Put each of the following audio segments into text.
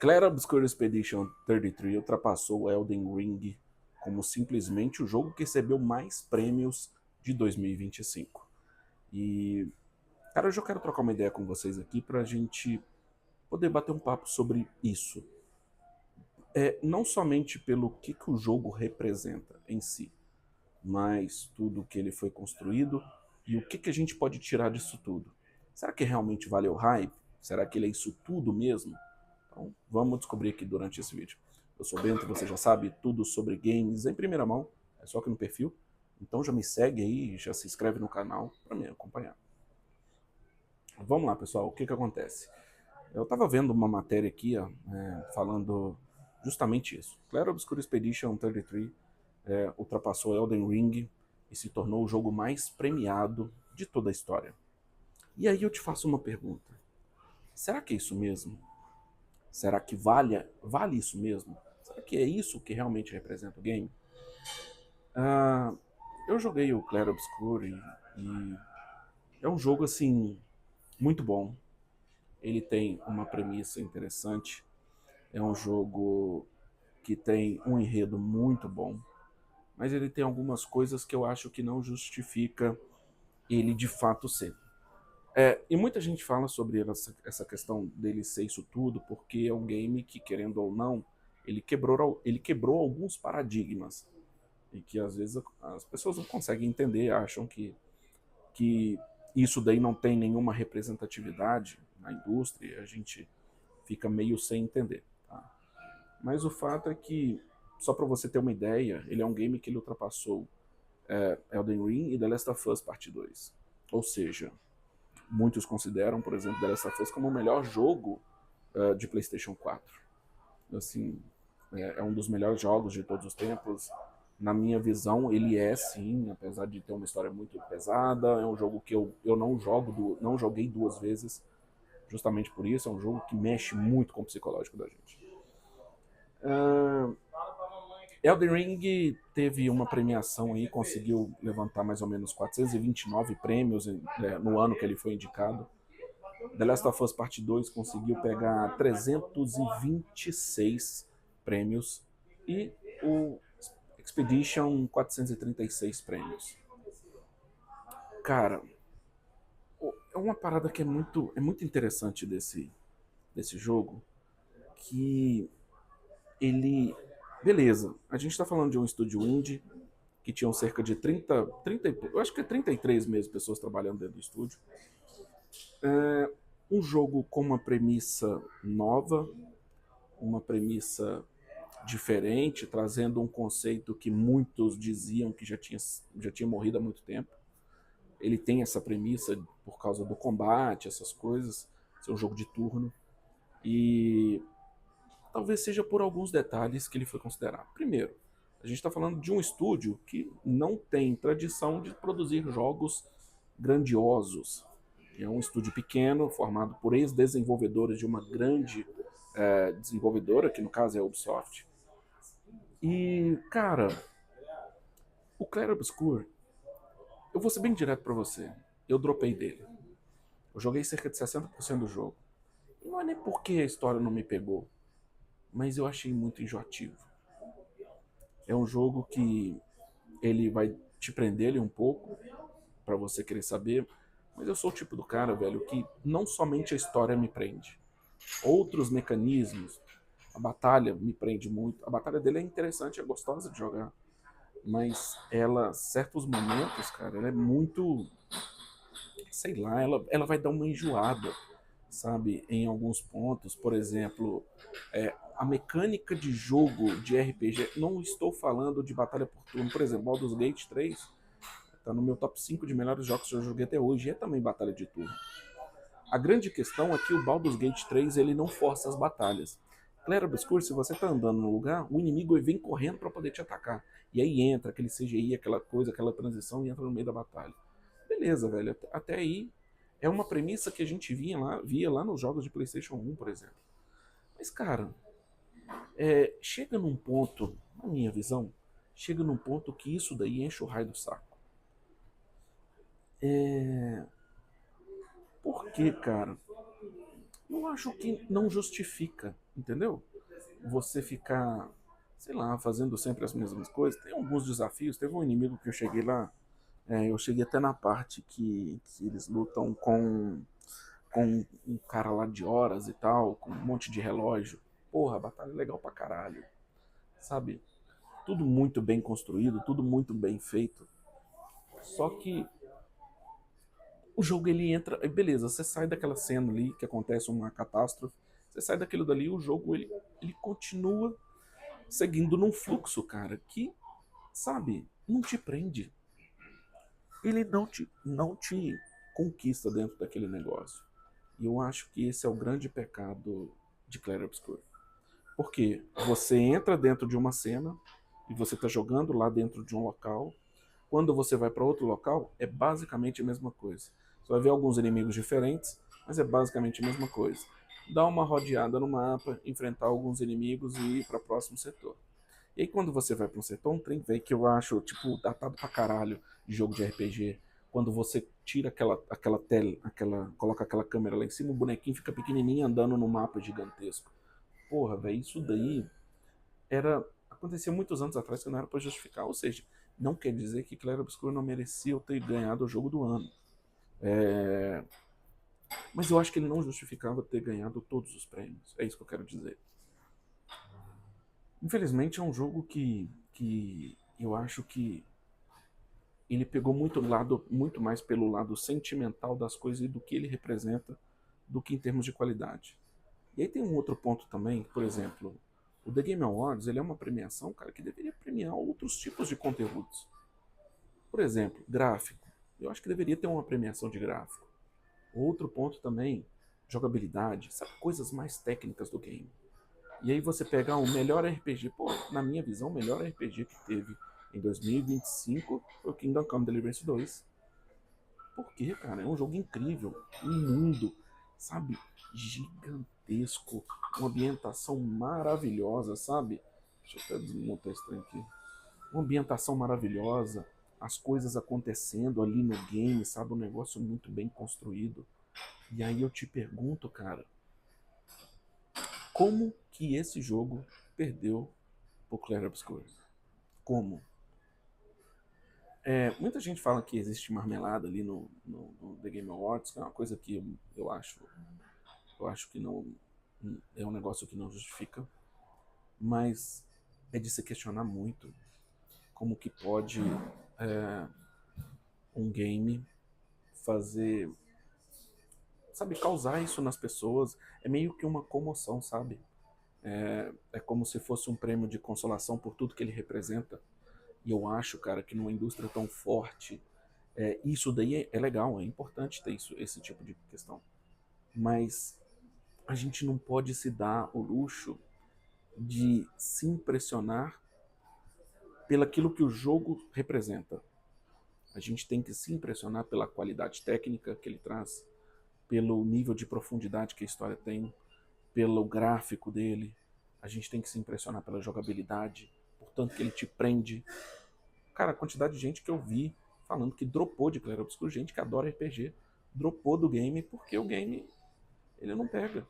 Clair Obscur Expedition 33 ultrapassou Elden Ring como simplesmente o jogo que recebeu mais prêmios de 2025. E, cara, eu já quero trocar uma ideia com vocês aqui pra gente poder bater um papo sobre isso. Não somente pelo que o jogo representa em si, mas tudo que ele foi construído e o que a gente pode tirar disso tudo. Será que realmente valeu o hype? Será que ele é isso tudo mesmo? Então, vamos descobrir aqui durante esse vídeo. Eu sou Bento, você já sabe tudo sobre games em primeira mão, é só aqui no perfil. Então já me segue aí, já se inscreve no canal para me acompanhar. Vamos lá, pessoal, o que acontece? Eu estava vendo uma matéria aqui, ó, falando justamente isso. Clair Obscur Expedition 33 ultrapassou Elden Ring e se tornou o jogo mais premiado de toda a história. E aí eu te faço uma pergunta. Será que é isso mesmo? Será que vale isso mesmo? Será que é isso que realmente representa o game? Ah, eu joguei o Clair Obscur e é um jogo assim muito bom. Ele tem uma premissa interessante. É um jogo que tem um enredo muito bom, mas ele tem algumas coisas que eu acho que não justifica ele de fato ser. E muita gente fala sobre essa questão dele ser isso tudo, porque é um game que, querendo ou não, ele quebrou alguns paradigmas. E que às vezes as pessoas não conseguem entender, acham que isso daí não tem nenhuma representatividade na indústria, a gente fica meio sem entender. Tá? Mas o fato é que, só para você ter uma ideia, ele é um game que ele ultrapassou Elden Ring e The Last of Us Part 2. Ou seja, muitos consideram, por exemplo, The Last of Us como o melhor jogo de PlayStation 4. Assim, é um dos melhores jogos de todos os tempos. Na minha visão, ele é sim, apesar de ter uma história muito pesada. É um jogo que eu não joguei duas vezes, justamente por isso. É um jogo que mexe muito com o psicológico da gente. Elden Ring teve uma premiação aí, conseguiu levantar mais ou menos 429 prêmios no ano que ele foi indicado. The Last of Us Part 2 conseguiu pegar 326 prêmios e o Expedition 436 prêmios. Cara, é uma parada que é muito interessante desse jogo, que ele... Beleza, a gente tá falando de um estúdio indie, que tinham cerca de 30 eu acho que é 33 mesmo pessoas trabalhando dentro do estúdio. Um jogo com uma premissa nova, uma premissa diferente, trazendo um conceito que muitos diziam que já tinha morrido há muito tempo. Ele tem essa premissa por causa do combate, essas coisas, ser um jogo de turno. E talvez seja por alguns detalhes que ele foi considerado. Primeiro, a gente está falando de um estúdio que não tem tradição de produzir jogos grandiosos. É um estúdio pequeno, formado por ex-desenvolvedores de uma grande desenvolvedora, que no caso é a Ubisoft. E, cara, o Clair Obscur, eu vou ser bem direto pra você, eu dropei dele. Eu joguei cerca de 60% do jogo. E não é nem porque a história não me pegou, mas eu achei muito enjoativo. É um jogo que ele vai te prender ali um pouco, pra você querer saber, mas eu sou o tipo do cara, velho, que não somente a história me prende. Outros mecanismos, a batalha me prende muito. A batalha dele é interessante, é gostosa de jogar. Mas ela, certos momentos, cara, ela é muito, sei lá, ela vai dar uma enjoada, sabe, em alguns pontos. Por exemplo, a mecânica de jogo de RPG, não estou falando de batalha por turno, por exemplo, Baldur's Gate 3 tá no meu top 5 de melhores jogos que eu joguei até hoje, é também batalha de turno. A grande questão é que o Baldur's Gate 3 ele não força as batalhas. Clair Obscur, se você tá andando no lugar, o inimigo vem correndo para poder te atacar. E aí entra aquele CGI, aquela coisa, aquela transição e entra no meio da batalha. Beleza, velho. Até aí é uma premissa que a gente via lá nos jogos de PlayStation 1, por exemplo. Mas, cara, chega num ponto, na minha visão, chega num ponto que isso daí enche o raio do saco. Por quê, cara? eu acho que não justifica, entendeu? Você ficar, sei lá, fazendo sempre as mesmas coisas. Tem alguns desafios. Teve um inimigo que eu cheguei lá, eu cheguei até na parte que eles lutam com um cara lá de horas e tal, com um monte de relógio. Porra, batalha legal pra caralho, sabe? Tudo muito bem construído, tudo muito bem feito. Só que o jogo ele entra, beleza, você sai daquela cena ali que acontece uma catástrofe, você sai daquilo dali, o jogo ele continua seguindo num fluxo, cara, que, sabe, não te prende. Ele não te conquista dentro daquele negócio. E eu acho que esse é o grande pecado de Clair Obscur. Porque você entra dentro de uma cena e você está jogando lá dentro de um local. Quando você vai para outro local, é basicamente a mesma coisa. Você vai ver alguns inimigos diferentes, mas é basicamente a mesma coisa. Dar uma rodeada no mapa, enfrentar alguns inimigos e ir para o próximo setor. E aí quando você vai para um setor, um trem velho que eu acho, tipo, datado pra caralho de jogo de RPG, quando você tira aquela tela, coloca aquela câmera lá em cima, o bonequinho fica pequenininho andando no mapa gigantesco. Porra, velho, isso daí acontecia muitos anos atrás que não era pra justificar, ou seja, não quer dizer que Clair Obscur não merecia ter ganhado o jogo do ano. Mas eu acho que ele não justificava ter ganhado todos os prêmios. É isso que eu quero dizer. Infelizmente é um jogo que eu acho que ele pegou muito mais pelo lado sentimental das coisas e do que ele representa do que em termos de qualidade. E aí tem um outro ponto também, por exemplo, o The Game Awards ele é uma premiação, cara, que deveria premiar outros tipos de conteúdos. Por exemplo, gráfico. Eu acho que deveria ter uma premiação de gráfico. Outro ponto também, jogabilidade, sabe, coisas mais técnicas do game. E aí você pegar o melhor RPG, pô, na minha visão, o melhor RPG que teve em 2025 foi o Kingdom Come Deliverance 2. Por quê, cara? É um jogo incrível, um mundo, sabe, gigantesco, uma ambientação maravilhosa, sabe? Deixa eu até desmontar esse trem aqui. Uma ambientação maravilhosa, as coisas acontecendo ali no game, sabe? Um negócio muito bem construído. E aí eu te pergunto, cara, como que esse jogo perdeu pro Clair Obscur? Como? Muita gente fala que existe marmelada ali no The Game Awards, que é uma coisa que eu acho que não é um negócio que não justifica, mas é de se questionar muito como que pode é, um game fazer, sabe, causar isso nas pessoas. É meio que uma comoção, sabe? É como se fosse um prêmio de consolação por tudo que ele representa. E eu acho, cara, que numa indústria tão forte, isso daí é legal, é importante ter esse tipo de questão. Mas a gente não pode se dar o luxo de se impressionar pelaquilo que o jogo representa. A gente tem que se impressionar pela qualidade técnica que ele traz, pelo nível de profundidade que a história tem, pelo gráfico dele. A gente tem que se impressionar pela jogabilidade, portanto que ele te prende. Cara, a quantidade de gente que eu vi falando que dropou de Clair Obscur, gente que adora RPG, dropou do game porque o game ele não pega.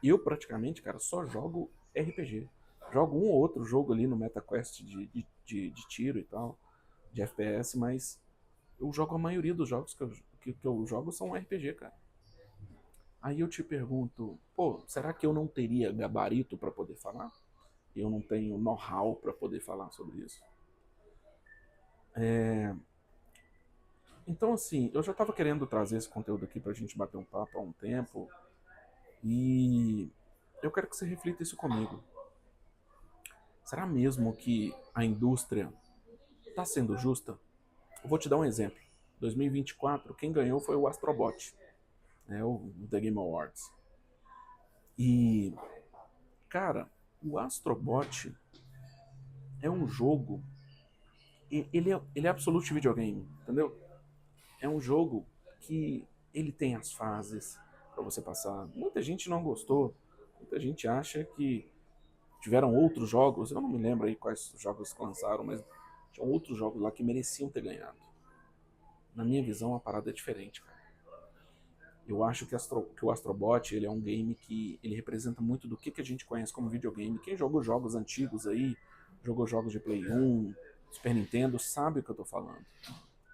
Eu praticamente, cara, só jogo RPG. Jogo um ou outro jogo ali no MetaQuest de tiro e tal, de FPS, mas eu jogo a maioria dos jogos que eu jogo são RPG, cara. Aí eu te pergunto, pô, será que eu não teria gabarito para poder falar? Eu não tenho know-how para poder falar sobre isso. Então, assim, eu já estava querendo trazer esse conteúdo aqui pra gente bater um papo há um tempo e eu quero que você reflita isso comigo. Será mesmo que a indústria está sendo justa? Eu vou te dar um exemplo. 2024, quem ganhou foi o Astrobot, né, o The Game Awards. E, cara, o Astrobot é um jogo. Ele é absolute videogame, entendeu? É um jogo que ele tem as fases para você passar. Muita gente não gostou. Muita gente acha que tiveram outros jogos. Eu não me lembro aí quais jogos que lançaram, mas tinham outros jogos lá que mereciam ter ganhado. Na minha visão, a parada é diferente, cara. Eu acho que o Astrobot ele é um game que ele representa muito do que a gente conhece como videogame. Quem jogou jogos antigos aí, jogou jogos de Play 1, Super Nintendo, sabe o que eu tô falando.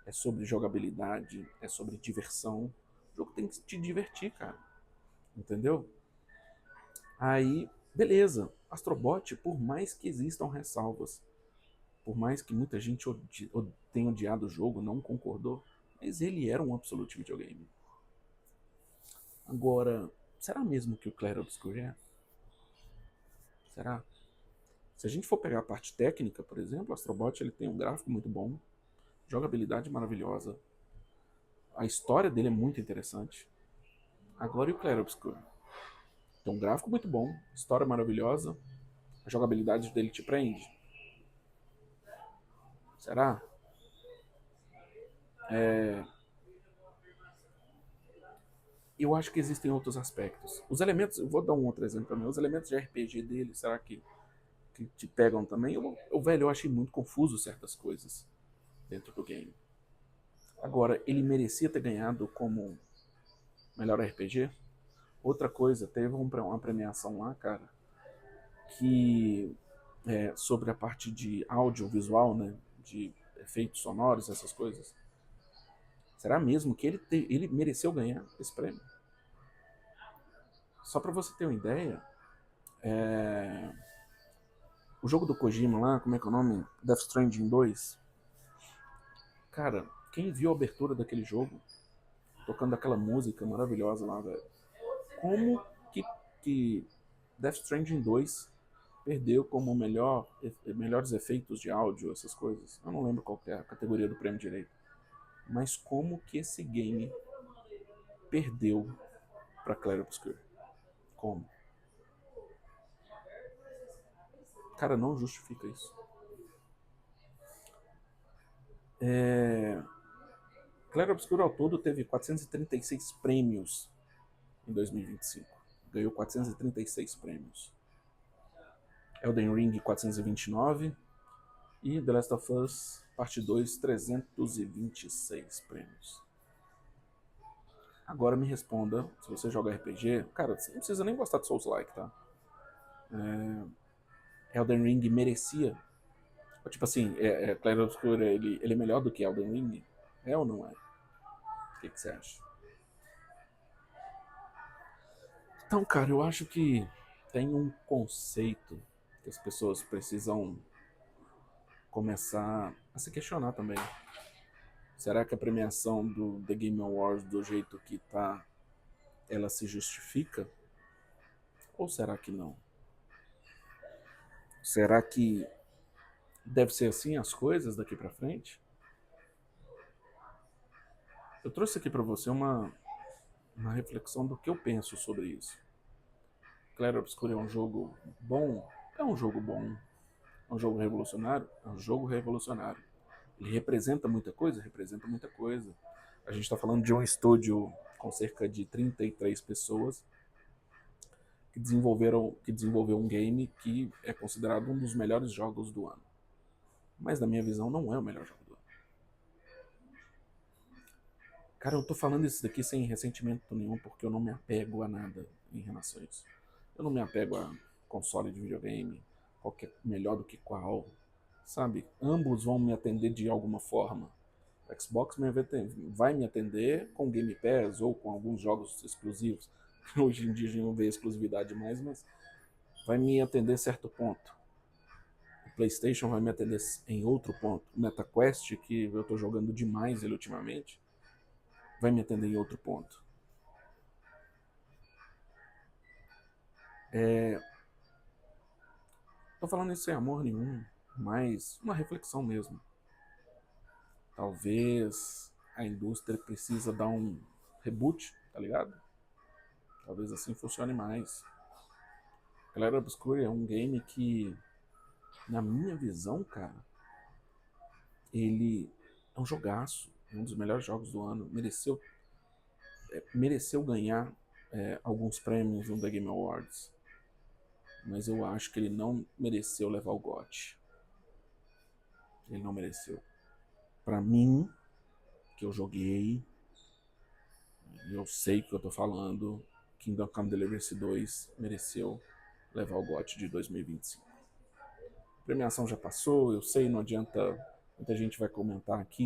É sobre jogabilidade, é sobre diversão. O jogo tem que te divertir, cara. Entendeu? Aí, beleza. Astrobot, por mais que existam ressalvas, por mais que muita gente tenha odiado o jogo, não concordou, mas ele era um absolute videogame. Agora, será mesmo que o Clair Obscur é? Será? Se a gente for pegar a parte técnica, por exemplo, o Astrobot ele tem um gráfico muito bom, jogabilidade maravilhosa, a história dele é muito interessante. Agora e o Clair Obscur? Tem um gráfico muito bom, história maravilhosa, a jogabilidade dele te prende. Será? Eu acho que existem outros aspectos. Os elementos, eu vou dar um outro exemplo também. Os elementos de RPG dele, será que te pegam também? Velho, eu achei muito confuso certas coisas dentro do game. Agora, ele merecia ter ganhado como melhor RPG? Outra coisa, teve uma premiação lá, cara, que sobre a parte de audiovisual, né? De efeitos sonoros, essas coisas. Será mesmo que ele mereceu ganhar esse prêmio? Só pra você ter uma ideia, o jogo do Kojima lá, como é que é o nome? Death Stranding 2. Cara, quem viu a abertura daquele jogo, tocando aquela música maravilhosa lá, velho. Como que Death Stranding 2 perdeu como melhores efeitos de áudio, essas coisas. Eu não lembro qual é a categoria do prêmio direito. Mas como que esse game perdeu pra Clair Obscur? Como? Cara, não justifica isso. Clair Obscur ao todo teve 436 prêmios em 2025. Ganhou 436 prêmios. Elden Ring 429 e The Last of Us Parte 2 326 prêmios. Agora me responda, se você joga RPG, cara, você não precisa nem gostar de Souls-like, tá? Elden Ring merecia. Tipo assim, Clair Obscur, ele é melhor do que Elden Ring? É ou não é? O que você acha? Então, cara, eu acho que tem um conceito que as pessoas precisam começar a se questionar também. Será que a premiação do The Game Awards, do jeito que tá, ela se justifica? Ou será que não? Será que deve ser assim as coisas daqui pra frente? Eu trouxe aqui pra você uma reflexão do que eu penso sobre isso. Clair Obscur é um jogo bom? É um jogo bom. É um jogo revolucionário? É um jogo revolucionário. Ele representa muita coisa? Representa muita coisa. A gente está falando de um estúdio com cerca de 33 pessoas que desenvolveu um game que é considerado um dos melhores jogos do ano. Mas na minha visão não é o melhor jogo do ano. Cara, eu tô falando isso daqui sem ressentimento nenhum porque eu não me apego a nada em relação a isso. Eu não me apego a console de videogame, qualquer melhor do que qual, sabe? Ambos vão me atender de alguma forma. O Xbox vai me atender com Game Pass ou com alguns jogos exclusivos. Hoje em dia a gente não vê exclusividade mais, mas vai me atender certo ponto. O PlayStation vai me atender em outro ponto. O MetaQuest, que eu estou jogando demais ele ultimamente, vai me atender em outro ponto. Tô falando isso sem amor nenhum, mas uma reflexão mesmo. Talvez a indústria precisa dar um reboot, tá ligado? Talvez assim funcione mais. Clair Obscur é um game que, na minha visão, cara, ele é um jogaço, é um dos melhores jogos do ano. Mereceu ganhar alguns prêmios no The Game Awards, mas eu acho que ele não mereceu levar o GOT. Ele não mereceu. Pra mim, que eu joguei, eu sei o que eu tô falando. Kingdom Come Deliverance 2 mereceu levar o GOT de 2025. A premiação já passou, eu sei, não adianta, muita gente vai comentar aqui